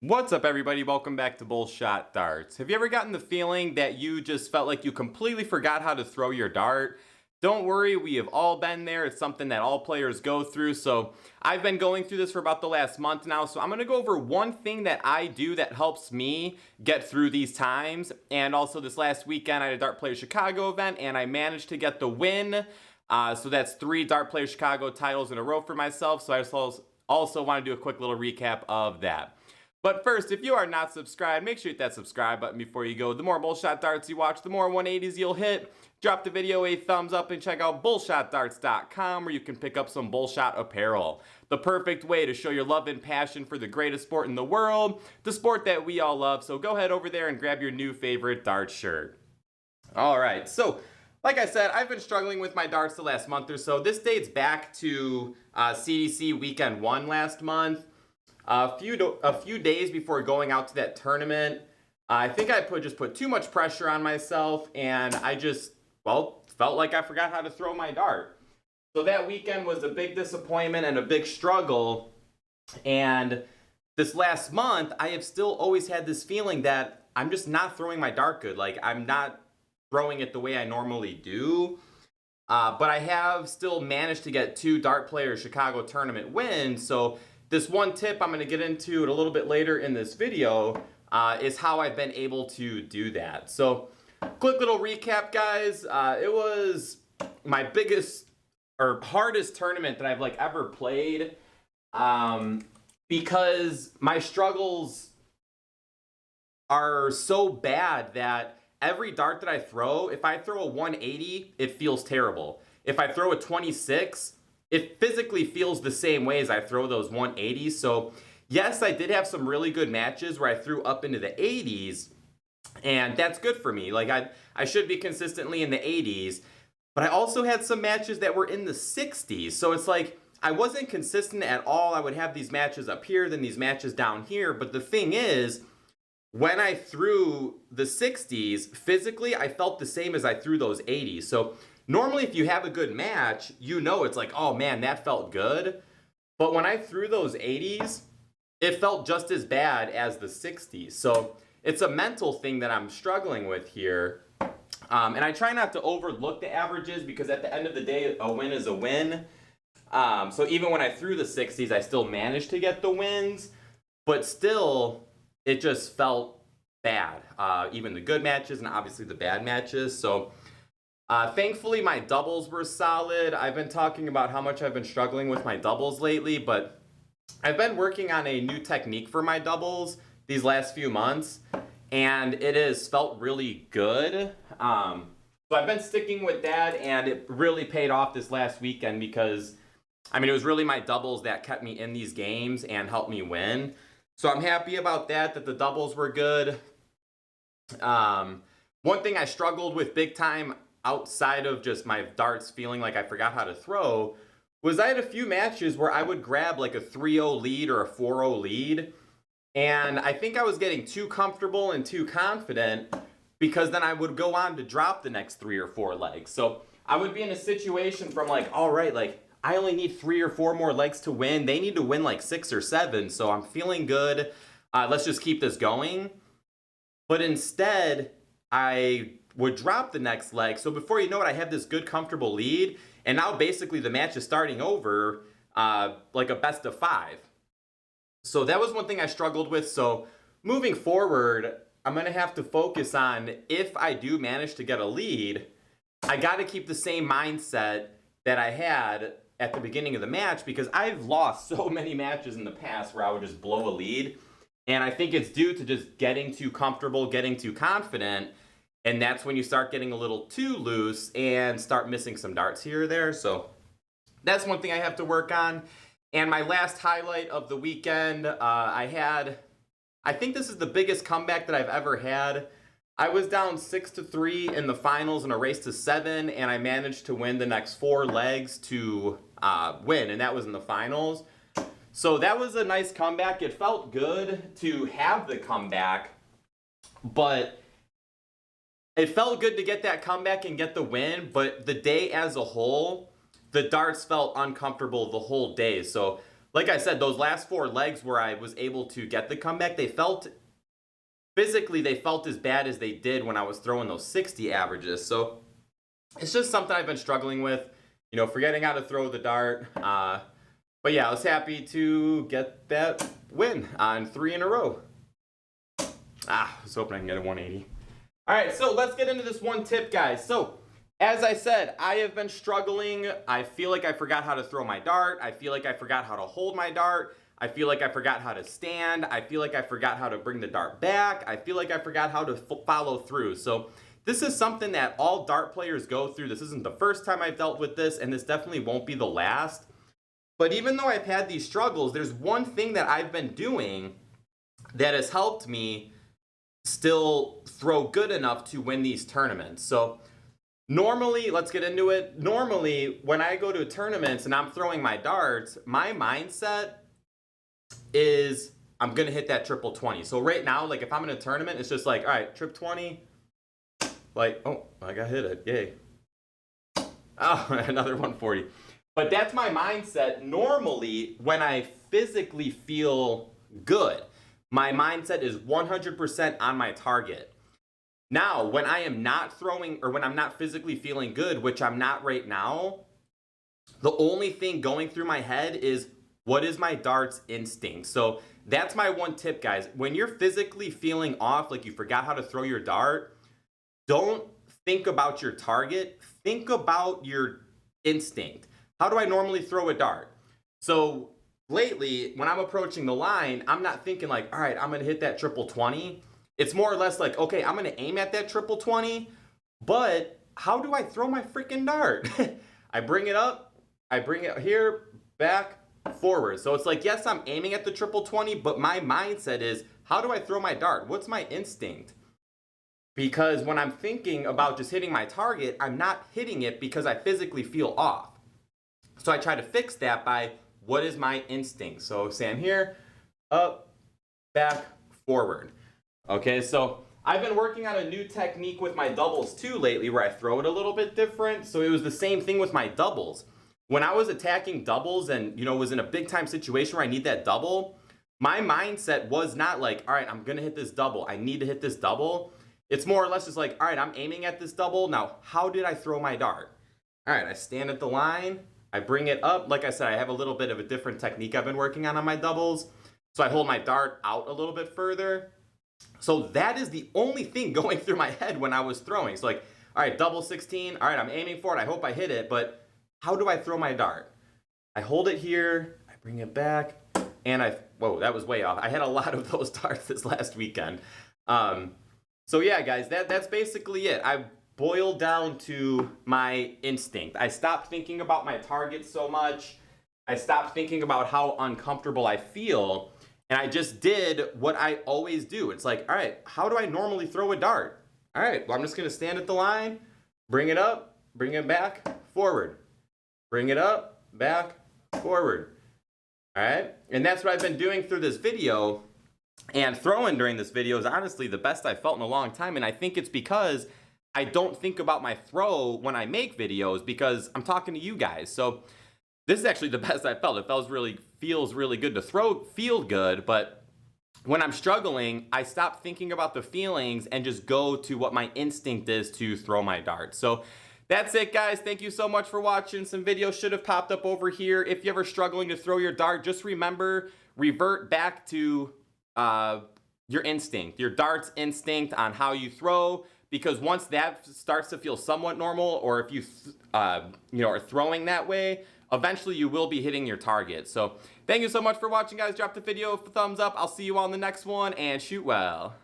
What's up, everybody? Welcome back to Bullshot Darts. Have you ever gotten the feeling that you just felt like you completely forgot how to throw your dart? Don't worry, we have all been there. It's something that all players go through. So I've been going through this for about the last month now. So I'm going to go over one thing that I do that helps me get through these times. And also this last weekend, I had a Dart Player Chicago event and I managed to get the win. So that's 3 Dart Player Chicago titles in a row for myself. So I also want to do a quick little recap of that. But first, if you are not subscribed, make sure you hit that subscribe button before you go. The more Bullshot Darts you watch, the more 180s you'll hit. Drop the video a thumbs up and check out bullshotdarts.com where you can pick up some Bullshot apparel. The perfect way to show your love and passion for the greatest sport in the world, the sport that we all love. So go ahead over there and grab your new favorite dart shirt. Alright, so like I said, I've been struggling with my darts the last month or so. This dates back to CDC Weekend 1 last month. A few days before going out to that tournament, I think I just put too much pressure on myself, and I just, felt like I forgot how to throw my dart. So that weekend was a big disappointment and a big struggle, and this last month, I have still always had this feeling that I'm just not throwing my dart good. Like, I'm not throwing it the way I normally do. But I have still managed to get 2 Dart Player Chicago tournament wins, so this one tip I'm going to get into it a little bit later in this video is how I've been able to do that. So, quick little recap, guys. It was my biggest or hardest tournament that I've ever played because my struggles are so bad that every dart that I throw, if I throw a 180, it feels terrible. If I throw a 26, it physically feels the same way as I throw those 180s. So yes, I did have some really good matches where I threw up into the 80s, and that's good for me. Like I should be consistently in the 80s, but I also had some matches that were in the 60s. So it's like I wasn't consistent at all. I would have these matches up here, then these matches down here. But the thing is, when I threw the 60s, physically I felt the same as I threw those 80s. So normally, if you have a good match, you know it's like, oh man, that felt good. But when I threw those 80s, it felt just as bad as the 60s. So it's a mental thing that I'm struggling with here. And I try not to overlook the averages because at the end of the day, a win is a win. So even when I threw the 60s, I still managed to get the wins. But still, it just felt bad. Even the good matches and obviously the bad matches. So thankfully, my doubles were solid. I've been talking about how much I've been struggling with my doubles lately, but I've been working on a new technique for my doubles these last few months, and it has felt really good. So I've been sticking with that, and it really paid off this last weekend because, it was really my doubles that kept me in these games and helped me win. So I'm happy about that the doubles were good. One thing I struggled with big time outside of just my darts feeling like I forgot how to throw was I had a few matches where I would grab like a 3-0 lead or a 4-0 lead, and I think I was getting too comfortable and too confident because then I would go on to drop the next 3 or 4 legs. So I would be in a situation from like, all right, like I only need 3 or 4 more legs to win. They need to win like 6 or 7, so I'm feeling good. Let's just keep this going. But instead, I would drop the next leg. So before you know it, I have this good, comfortable lead. And now basically the match is starting over like a best of 5. So that was one thing I struggled with. So moving forward, I'm going to have to focus on if I do manage to get a lead, I got to keep the same mindset that I had at the beginning of the match because I've lost so many matches in the past where I would just blow a lead. And I think it's due to just getting too comfortable, getting too confident. And that's when you start getting a little too loose and start missing some darts here or there. So that's one thing I have to work on. And my last highlight of the weekend, I think this is the biggest comeback that I've ever had. I was down 6-3 in the finals in a race to 7, and I managed to win the next 4 legs to win, and that was in the finals. So that was a nice comeback. It felt good to have the comeback, but it felt good to get that comeback and get the win, but the day as a whole, the darts felt uncomfortable the whole day. So like I said, those last 4 legs where I was able to get the comeback, physically, they felt as bad as they did when I was throwing those 60 averages. So it's just something I've been struggling with, you know, forgetting how to throw the dart. But yeah, I was happy to get that win on 3 in a row. I was hoping I can get a 180. All right, so let's get into this one tip, guys. So as I said, I have been struggling. I feel like I forgot how to throw my dart. I feel like I forgot how to hold my dart. I feel like I forgot how to stand. I feel like I forgot how to bring the dart back. I feel like I forgot how to follow through. So this is something that all dart players go through. This isn't the first time I've dealt with this, and this definitely won't be the last. But even though I've had these struggles, there's one thing that I've been doing that has helped me still throw good enough to win these tournaments. So normally, let's get into it. Normally, when I go to tournaments and I'm throwing my darts, my mindset is I'm gonna hit that triple 20. So right now, like if I'm in a tournament, it's just like, all right, trip 20, like, oh, I got hit it, yay. Oh, another 140. But that's my mindset normally when I physically feel good. My mindset is 100% on my target. Now, when I am not throwing, or when I'm not physically feeling good, which I'm not right now, the only thing going through my head is, what is my darts instinct? So that's my one tip, guys. When you're physically feeling off, like you forgot how to throw your dart, don't think about your target. Think about your instinct. How do I normally throw a dart? So lately, when I'm approaching the line, I'm not thinking like, all right, I'm gonna hit that triple 20. It's more or less like, okay, I'm gonna aim at that triple 20, but how do I throw my freaking dart? I bring it up, I bring it here, back, forward. So it's like, yes, I'm aiming at the triple 20, but my mindset is, how do I throw my dart? What's my instinct? Because when I'm thinking about just hitting my target, I'm not hitting it because I physically feel off. So I try to fix that by, what is my instinct? So say I'm here, up, back, forward. Okay, so I've been working on a new technique with my doubles too lately where I throw it a little bit different. So it was the same thing with my doubles. When I was attacking doubles and, you know, was in a big time situation where I need that double, my mindset was not like, all right, I'm gonna hit this double. I need to hit this double. It's more or less just like, all right, I'm aiming at this double. Now, how did I throw my dart? All right, I stand at the line. I bring it up. Like I said, I have a little bit of a different technique I've been working on my doubles. So I hold my dart out a little bit further. So that is the only thing going through my head when I was throwing. So like, all right, double 16. All right, I'm aiming for it. I hope I hit it. But how do I throw my dart? I hold it here. I bring it back. And whoa, that was way off. I had a lot of those darts this last weekend. So yeah, guys, that's basically it. I boiled down to my instinct. I stopped thinking about my target so much. I stopped thinking about how uncomfortable I feel. And I just did what I always do. It's like, all right, how do I normally throw a dart? All right, well, I'm just gonna stand at the line, bring it up, bring it back, forward. Bring it up, back, forward. All right, and that's what I've been doing through this video. And throwing during this video is honestly the best I've felt in a long time. And I think it's because I don't think about my throw when I make videos because I'm talking to you guys. So this is actually the best I've felt. It feels really good to feel good. But when I'm struggling, I stop thinking about the feelings and just go to what my instinct is to throw my dart. So that's it, guys. Thank you so much for watching. Some videos should have popped up over here. If you're ever struggling to throw your dart, just remember, revert back to your instinct, your dart's instinct on how you throw, because once that starts to feel somewhat normal, or if you are throwing that way, eventually you will be hitting your target. So thank you so much for watching, guys. Drop the video a thumbs up. I'll see you on the next one, and shoot well.